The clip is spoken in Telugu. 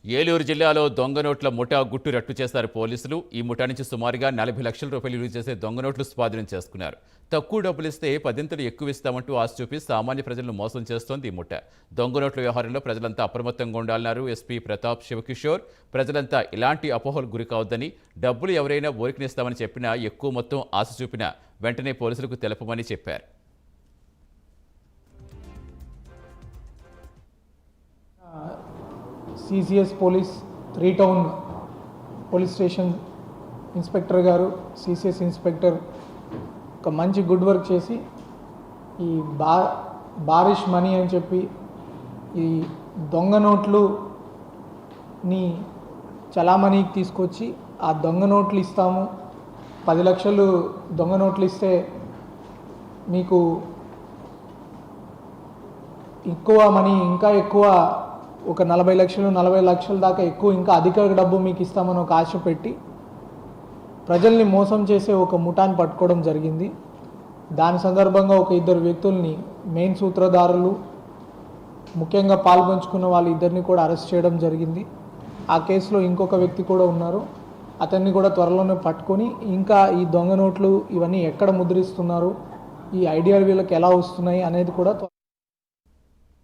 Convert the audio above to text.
ఏలూరు జిల్లాలో దొంగ నోట్ల ముఠా గుట్టు రట్టు చేశారు పోలీసులు. ఈ ముఠా నుంచి సుమారుగా 40 లక్షల రూపాయలు విలువ చేసే దొంగ నోట్లు స్వాధీనం చేసుకున్నారు. తక్కువ డబ్బులు ఇస్తే పదింతలు ఎక్కువ ఇస్తామంటూ ఆశ చూపి సామాన్య ప్రజలను మోసం చేస్తోంది ఈ ముఠా. దొంగ నోట్ల వ్యవహారంలో ప్రజలంతా అప్రమత్తంగా ఉండాలన్నారు ఎస్పీ ప్రతాప్ శివకిషోర్. ప్రజలంతా ఇలాంటి అపోహలకు గురి కావద్దని, డబ్బులు ఎవరైనా ఊరికినిస్తామని చెప్పినా ఎక్కువ మొత్తం ఆశ చూపినా వెంటనే పోలీసులకు తెలపమని చెప్పారు. CCS police 3 town police station inspector గారు, సిసిఎస్ ఇన్స్పెక్టర్ ఒక మంచి గుడ్ వర్క్ చేసి ఈ బారిష్ మనీ అని చెప్పి ఈ దొంగ నోట్లుని చలామణికి తీసుకొచ్చి ఆ దొంగ నోట్లు ఇస్తాము, 10 లక్షలు దొంగ నోట్లు ఇస్తే మీకు ఎక్కువ మనీ, ఇంకా ఎక్కువ ఒక 40 లక్షలు 40 లక్షల దాకా ఎక్కువ, ఇంకా అధిక డబ్బు మీకు ఇస్తామని ఒక ఆశ పెట్టి ప్రజల్ని మోసం చేసే ఒక ముఠాన్ని పట్టుకోవడం జరిగింది. దాని సందర్భంగా ఒక 2 వ్యక్తుల్ని, మెయిన్ సూత్రధారులు, ముఖ్యంగా పాల్పంచుకున్న వాళ్ళు ఇద్దరిని కూడా అరెస్ట్ చేయడం జరిగింది. ఆ కేసులో ఇంకొక వ్యక్తి కూడా ఉన్నారు. అతన్ని కూడా త్వరలోనే పట్టుకొని ఇంకా ఈ దొంగ నోట్లు ఇవన్నీ ఎక్కడ ముద్రిస్తున్నారు, ఈ ఐడియా వీళ్ళకి ఎలా వస్తున్నాయి అనేది కూడా